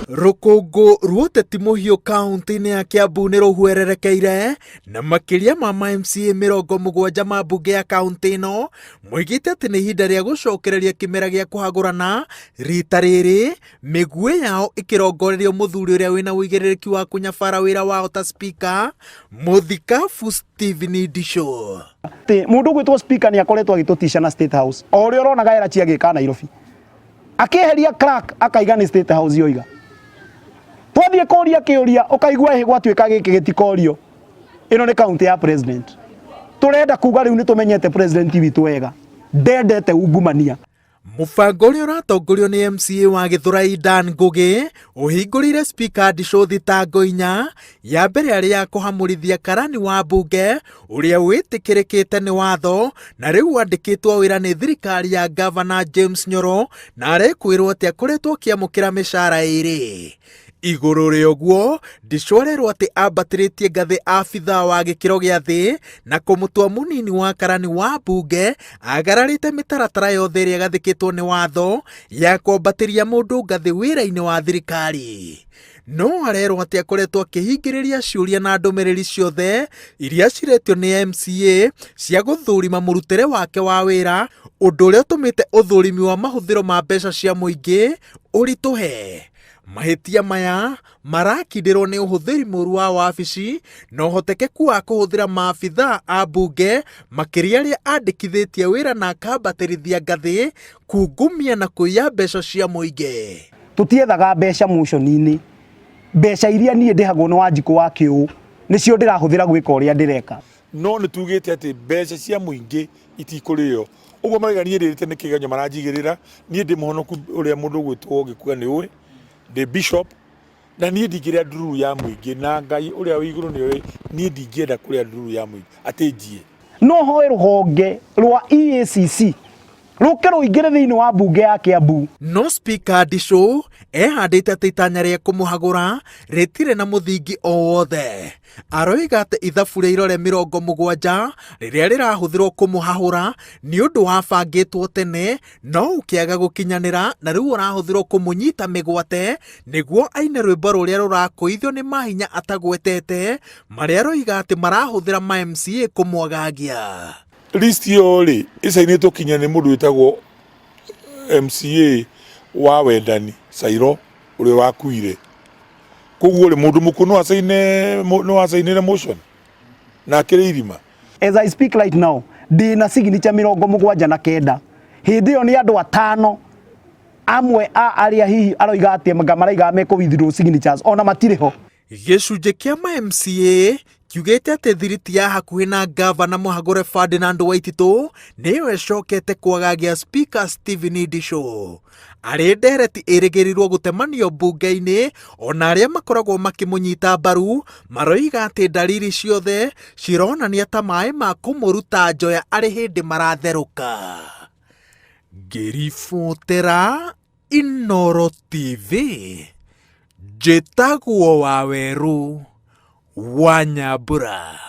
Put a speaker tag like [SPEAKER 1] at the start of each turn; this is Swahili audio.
[SPEAKER 1] Rukungu ruoteti muhio kaunti-ini ya Kiambu ni ruhwererekeire na makiria ma MCA 70 ma mbunge ya kaunti ino moigite ati ni ihinda ria gucokereria kimera gia kuhagurana rita riri migue yao ikirongorerio muthuri uria wina uigiririki wa kunyabara wira wao ta Spika Muthikabu Stephene Ndichu.
[SPEAKER 2] Mundu gwitwo Spika ni akoretwo agitutisha na State House o rio rona gaera cia gika Nairobi akiheria crack akaiga ni State House yoiga twathie koria kiuria ukaigua he gwatuika giki gitikorio ino ni county ya president turenda kuga riu ni tumenyete president witu wega ndendete ungumania.
[SPEAKER 1] Mubango uria uratongorio ni MCA wa Githurai Dan Ngugi uhingurire Spika Ndichu thitango 4 ya mbere ari ya kuhamurithia karani wa mbunge uria witikirikite ni watho na riu wandikitwo wira ni thirikari ya Governor James Nyoro na arekwirwo ati akoretwo kiamukira mishara iri. Iguru ria uguo Ndichu arerwo ati ambatiritie ngathi abitha wa gikiro gia thi na kumutua munini wa karani wa mbunge agararite mitaratara yothe iria gathikitwo ni watho ya kwambatiria mundu ngathi wira-ini wa thirikari. No arerwo ati akoretwo akihingiriria ciuria na ndumiriri ciothe iria ciretio ni MCA cia guthurima murutire wake wa wira, undu uria utumite uthurimi wa mahuthiro ma mbeca cia muingi urituhe. Mahitia maya marakindirwo ni uhuthiri muru wa wabici na uhotekeku wa kuhuthira maabitha a mbunge makiria aria andikithitie wira na akambatirithia ngathi kungumia na kuiya mbeca cia muingi.
[SPEAKER 2] Tutiethaga mbeca muconi-ini, mbeca iria nie ndihagwo ni Wanjiku wa kiu nicio ndirahuthira gwika uria ndireka,
[SPEAKER 3] no nitugite ati mbeca cia muingi itikurio uguo maraiga nie ndirite ni kiganyo maranjigirira nie ndi muhonoku uria mundu gwitwo gikuga ni uwi the bishop na nie ndingiria nduru ya muingi na Ngai uria wi iguru ni nie ndingienda kuria nduru ya muingi atinjie
[SPEAKER 2] no hoe ruhonge rwa EACC ruke ruingire thiini wa mbunge ya Kiambu.
[SPEAKER 1] No Spika Ndichu ehandite ati itanya ria kumuhagura ritire na muthingi o wothe. Aroiga ati ithabu ria irore 70 riria rirahuthirwo kumuhahura ni undu wabangitwo tene no ukiaga gukinyanira na riu urahuthirwo kumunyita migwate niguo aine rwimbo ruria rurakuithio ni mahinya atagwetete maria aroiga ati marahuthira ma MCA kumwagagia.
[SPEAKER 3] List yori isainitwo kinya ni mundu witagwo MCA wa wendani Sairo uri wakuire kuguo ri mundu mukunu asainire motion na kire irima.
[SPEAKER 2] As I speak right now ndina signature 79 hindi yo ni andu 5 amwe a aria hihi aroiga ati maraiga meko withdraw signatures ona matiriho.
[SPEAKER 1] Gicunjĩ kia ma MCA kiugete ati thiriti ya hakuhi na Governor Muhagure Ferdinand Waititu niyo ecokete kwagagia Spika Stephene Ndichu. Ari ndereti irigirirwo gutemanio mbunge-ini ona aria makoragwo makimunyita mbaru maroiga ati dalili ciothe cironania ta mai ma kumuruta njoya ari hindi maratheruka. Ngiribotera Inooro TV njĩtagwo Waweru wa Nyambura.